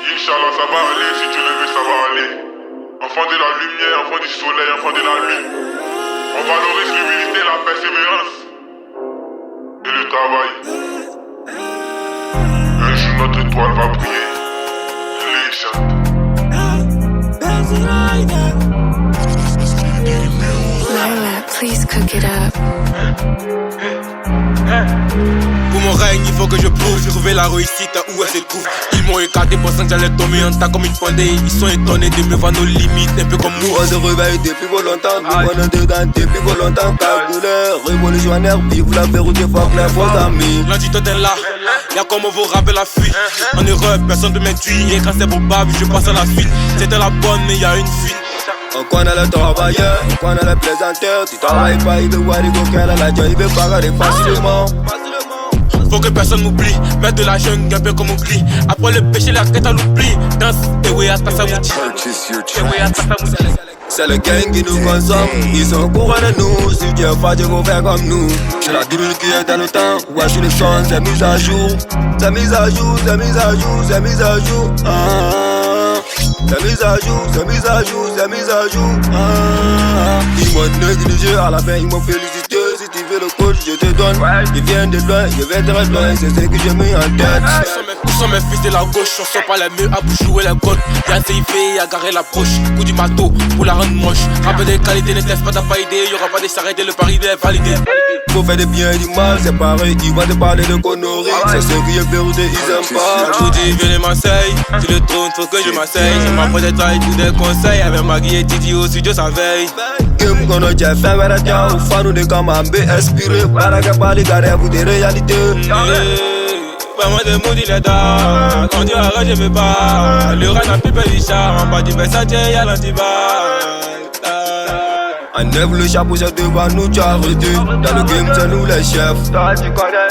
Inch'Allah, ça va aller, si Dieu le veut, ça va aller. Enfant de la lumière, enfant du soleil, enfant de la lune. On valorise l'humilité, la persévérance et le travail. Un jour, notre étoile va briller. Lola, please cook it up. Pour mon règne, il faut que je prouve. J'ai trouvé la réussite où elle se trouve. Ils m'ont écarté pensant que j'allais tomber en tas comme une fondée. Ils sont étonnés de me voir nos limites, un peu comme nous. On se réveille depuis longtemps, nous on est dedans depuis longtemps. Cagouleur, révolutionnaire, vive la vérité, fuck les faux amis. Lundi tout est là, y'a comme on vous rappelle la fuite. En Europe, personne ne m'intuit. Et quand c'est probable, je passe à la suite. C'était la bonne, mais y'a une fuite. On connaît le travailleur, on connaît le plaisanteur. Tu travailles pas, il veut voir les coquins à la joie, il veut pagarder facilement. Faut que personne m'oublie, mettre de la jungle un peu comme oublie. Après le péché, la quête à l'oubli. Danse, et oui, à ta samouti. C'est le gang qui nous consomme, ils sont au courant de nous. Si Dieu fait, Dieu va faire comme nous. C'est la drill qui est dans le temps, ouais, sur le son, c'est mis à jour. C'est mis à jour, c'est mis à jour, c'est mis à jour. C'est mis à jour, c'est mis à jour, c'est mis à jour. Ils m'ont négligé, à la fin ils m'ont félicité. Si tu veux le coach, je te donne. Je viens de loin, je vais très loin, c'est ce que j'ai mis en tête. Où sont mes fils de la gauche, on sort pas les murs à bouche jouer les côtes. Y'a un CIV, y'a garé l'approche, coup du marteau pour la rendre moche. Rappel des qualités, ne laisse pas ta pas idée, y'aura pas de s'arrêter, le pari est validé. Faut faire du bien et du mal, c'est pareil, ils vont te parler de conneries. C'est ce qui est vérité, ils aiment pas. Je vous dis, viens de Marseille, sur le trône, faut que je m'asseye. Je m'approche des tailles, tous des conseils, avec Magui et Titi au studio, ça veille. Game qu'on j'ai fait, mais la tiens, au fan, de comme un bé inspiré. Para que parler, carré, vous des réalités. Moi de maudit les dents, quand tu arrêtes je me bats. Le rat n'a plus peur du char, en bas du Versace y'a l'antibat. Enlève le chapeau, c'est devant nous, tu as arrêté. Dans le game, c'est nous les chefs. Toi, tu connais.